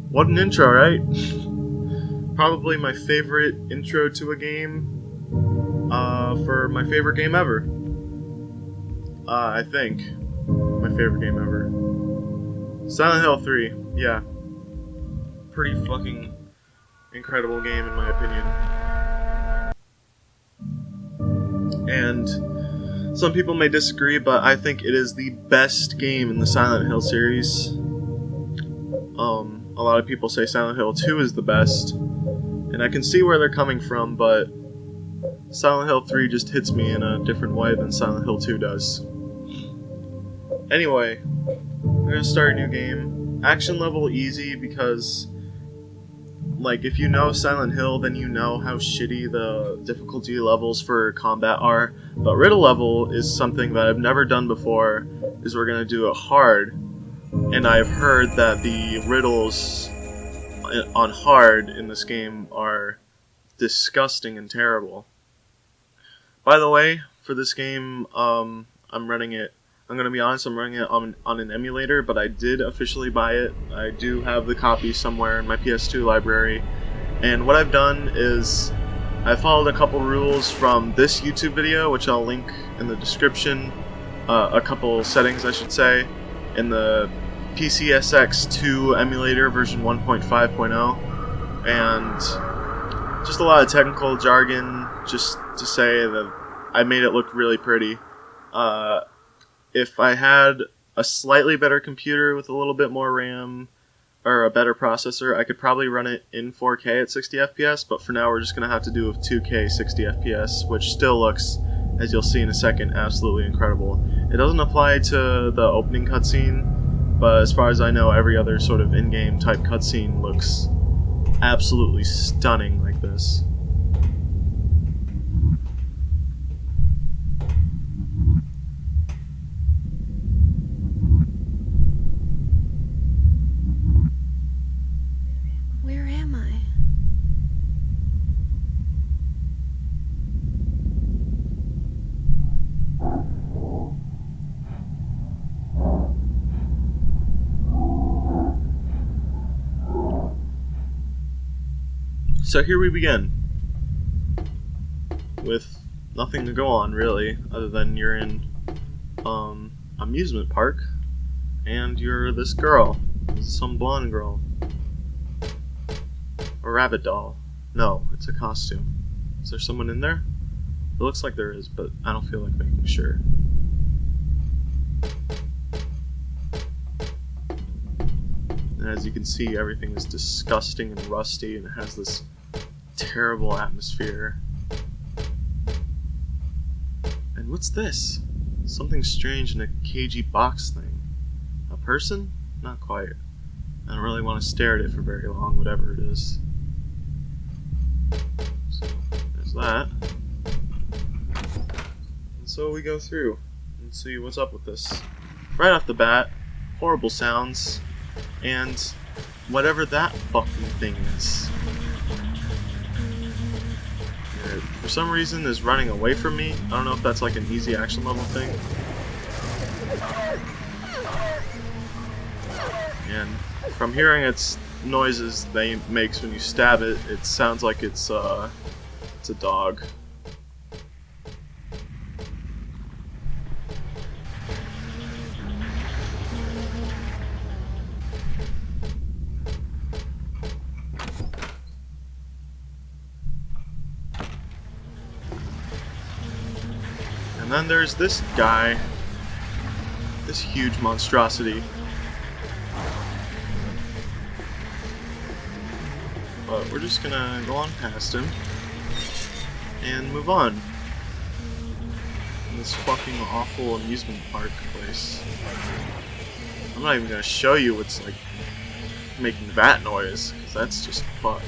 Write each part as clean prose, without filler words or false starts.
What an intro, right? Probably my favorite intro to a game, for my favorite game ever. I think. My favorite game ever. Silent Hill 3, yeah. Pretty fucking incredible game in my opinion. And some people may disagree, but I think it is the best game in the Silent Hill series. A lot of people say Silent Hill 2 is the best, and I can see where they're coming from, but Silent Hill 3 just hits me in a different way than Silent Hill 2 does. Anyway, we're gonna start a new game. Action level easy because, like, if you know Silent Hill, then you know how shitty the difficulty levels for combat are. But riddle level is something that I've never done before, is we're gonna do it hard. And I've heard that the riddles on hard in this game are disgusting and terrible. By the way, for this game, I'm running it. I'm gonna be honest, I'm running it on an emulator, but I did officially buy it. I do have the copy somewhere in my PS2 library. And what I've done is I followed a couple rules from this YouTube video, which I'll link in the description. A couple settings, I should say, in the PCSX2 emulator version 1.5.0, and just a lot of technical jargon just to say that I made it look really pretty. If I had a slightly better computer with a little bit more RAM or a better processor, I could probably run it in 4K at 60 FPS, but for now we're just going to have to do with 2K 60 FPS, which still looks, as you'll see in a second, absolutely incredible. It doesn't apply to the opening cutscene, but as far as I know, every other sort of in-game type cutscene looks absolutely stunning like this. Where am I? So here we begin, with nothing to go on really, other than you're in amusement park, and you're this girl, some blonde girl, a rabbit doll. No, it's a costume. Is there someone in there? It looks like there is, but I don't feel like making sure. And as you can see, everything is disgusting and rusty, and it has this terrible atmosphere. And what's this? Something strange in a cagey box thing. A person? Not quite. I don't really want to stare at it for very long, whatever it is. So, there's that. And so we go through and see what's up with this. Right off the bat, horrible sounds, and whatever that fucking thing is. For some reason is running away from me. I don't know if that's like an easy action level thing. And from hearing its noises that it makes when you stab it, it sounds like it's a dog. And then there's this guy, this huge monstrosity. But we're just gonna go on past him and move on. In this fucking awful amusement park place. I'm not even gonna show you what's like making that noise, because that's just fuck.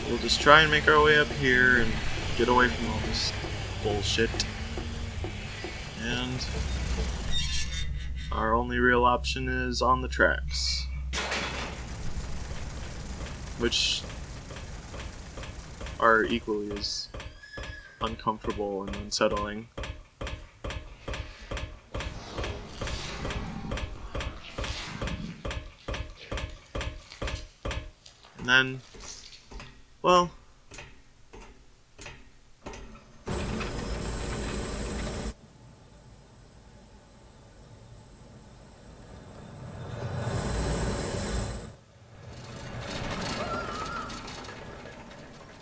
We'll just try and make our way up here and get away from all this bullshit. And our only real option is on the tracks, which are equally as uncomfortable and unsettling. And then, well,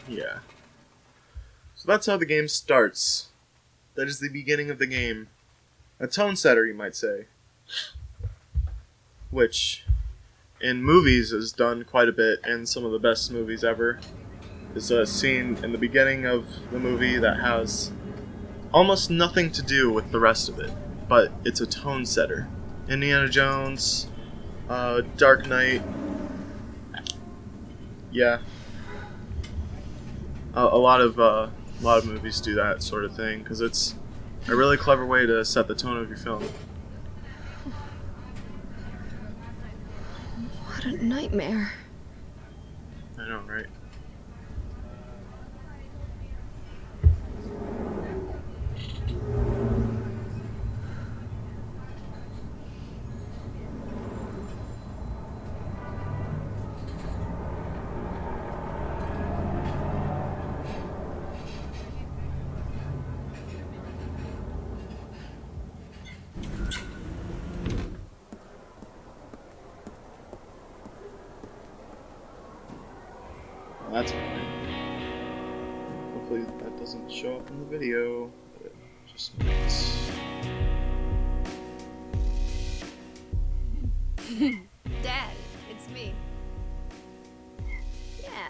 yeah. So that's how the game starts. That is the beginning of the game. A tone setter, you might say. Which, in movies, is done quite a bit, and some of the best movies ever. There's a scene in the beginning of the movie that has almost nothing to do with the rest of it, but it's a tone setter. Indiana Jones, Dark Knight, yeah. A lot of movies do that sort of thing because it's a really clever way to set the tone of your film. What a nightmare. I know, right? Well, that's fine. Hopefully that doesn't show up in the video, but it just might. Dad, it's me. Yeah.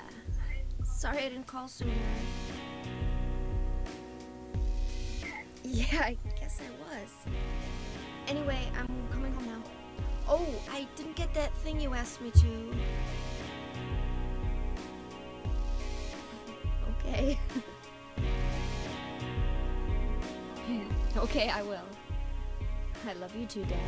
Sorry I didn't call sooner. Yeah, I guess I was. Anyway, I'm coming home now. Oh, I didn't get that thing you asked me to. Okay. Okay, I will. I love you too, Dad.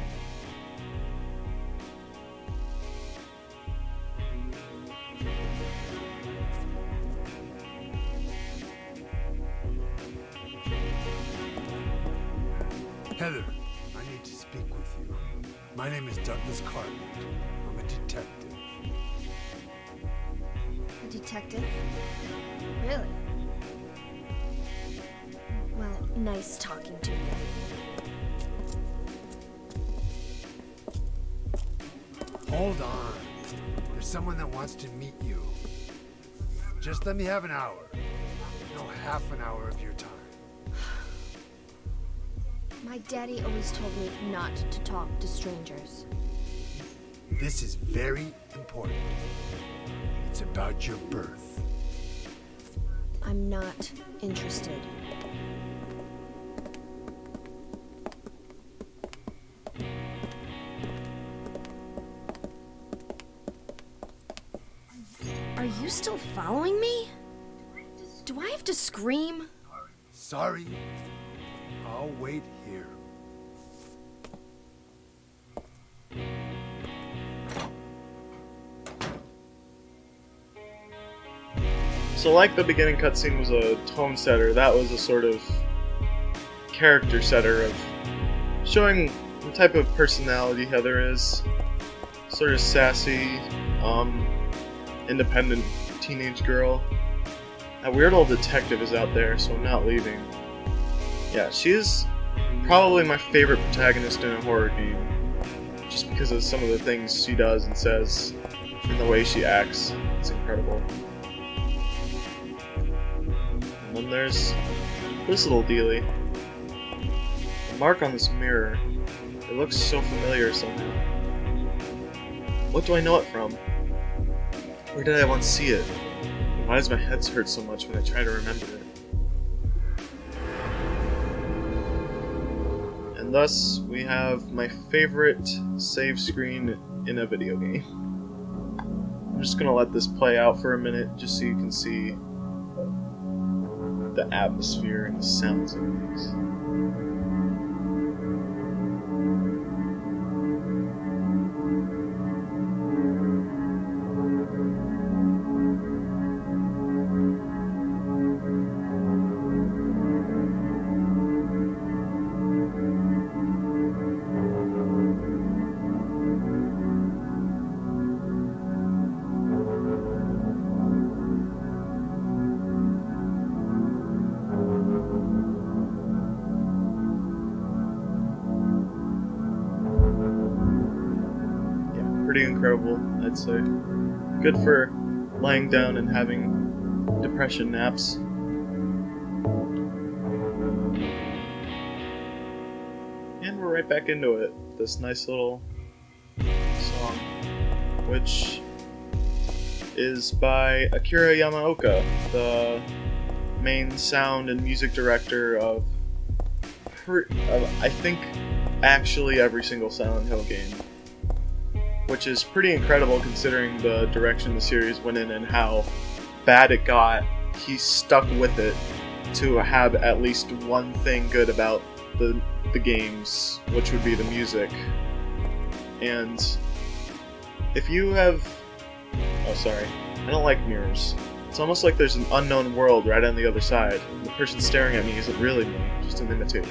Heather, I need to speak with you. My name is Douglas Cartland. I'm a detective. A detective? Really? Well, nice talking to you. Hold on. There's someone that wants to meet you. Just let me have an hour. No, half an hour of your time. My daddy always told me not to talk to strangers. This is very important. It's about your birth. I'm not interested. Are you still following me? Do I have to scream? Sorry. I'll wait here. So like the beginning cutscene was a tone setter, that was a sort of character setter of showing the type of personality Heather is. Sort of sassy, independent teenage girl. That weird old detective is out there, so I'm not leaving. Yeah, she's probably my favorite protagonist in a horror game. Just because of some of the things she does and says, and the way she acts. It's incredible. And then there's this little dealie. The mark on this mirror. It looks so familiar somehow. What do I know it from? Where did I once see it? And why does my head hurt so much when I try to remember it? And thus, we have my favorite save screen in a video game. I'm just gonna let this play out for a minute, just so you can see the atmosphere and the sounds of these. pretty incredible, I'd say. Good for lying down and having depression naps. And we're right back into it. This nice little song, which is by Akira Yamaoka, the main sound and music director of I think actually every single Silent Hill game, which is pretty incredible considering the direction the series went in and how bad it got. He stuck with it to have at least one thing good about the games, which would be the music. And if you have... Oh, sorry. I don't like mirrors. It's almost like there's an unknown world right on the other side. The person staring at me isn't really me, just an imitator.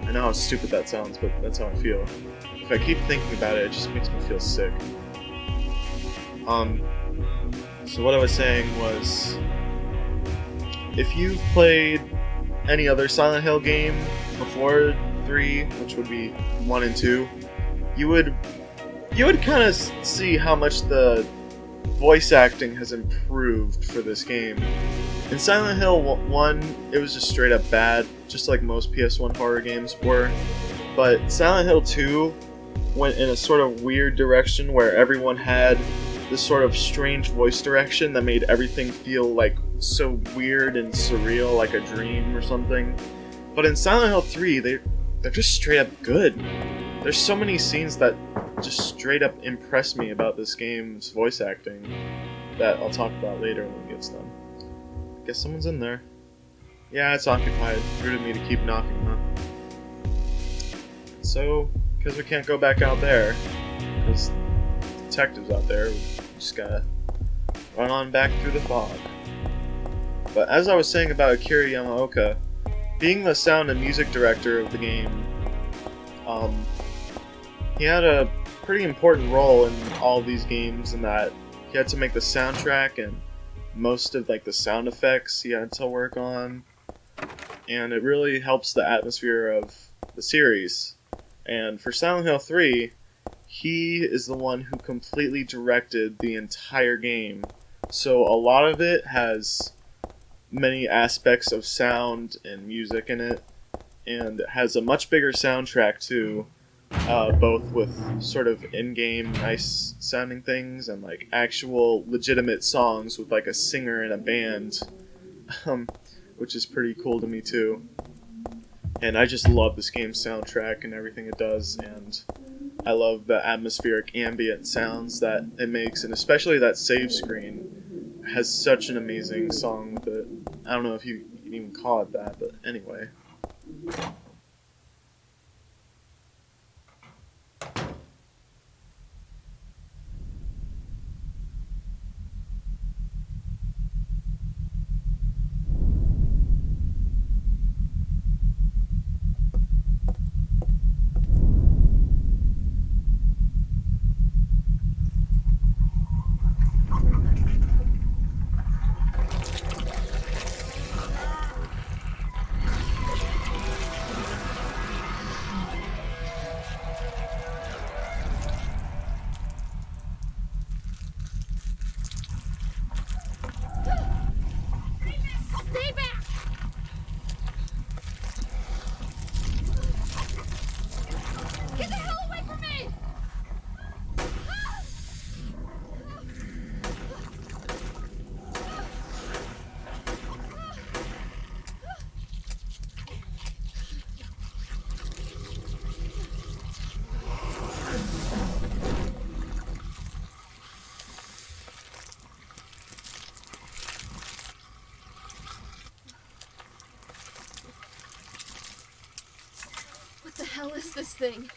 I know how stupid that sounds, but that's how I feel. If I keep thinking about it, it just makes me feel sick. So what I was saying was, if you've played any other Silent Hill game before 3, which would be 1 and 2, you would kind of see how much the voice acting has improved for this game. In Silent Hill 1, it was just straight up bad, just like most PS1 horror games were. But Silent Hill 2 went in a sort of weird direction where everyone had this sort of strange voice direction that made everything feel like so weird and surreal, like a dream or something. But in Silent Hill 3, they're just straight up good. There's so many scenes that just straight up impress me about this game's voice acting that I'll talk about later when it gets done. Guess someone's in there. Yeah, it's occupied. Rude of me to keep knocking, huh? So, because we can't go back out there, because the detective's out there, we just gotta run on back through the fog. But as I was saying about Akira Yamaoka, being the sound and music director of the game, he had a pretty important role in all of these games in that he had to make the soundtrack and most of like the sound effects he had to work on, and it really helps the atmosphere of the series. And for Silent Hill 3, he is the one who completely directed the entire game, so a lot of it has many aspects of sound and music in it, and it has a much bigger soundtrack too, both with sort of in-game nice sounding things and like actual legitimate songs with like a singer and a band, which is pretty cool to me too. And I just love this game's soundtrack and everything it does, and I love the atmospheric ambient sounds that it makes, and especially that save screen has such an amazing song with it. I don't know if you can even call it that, but anyway. Stay back! Get the hell away from me! What the hell is this thing?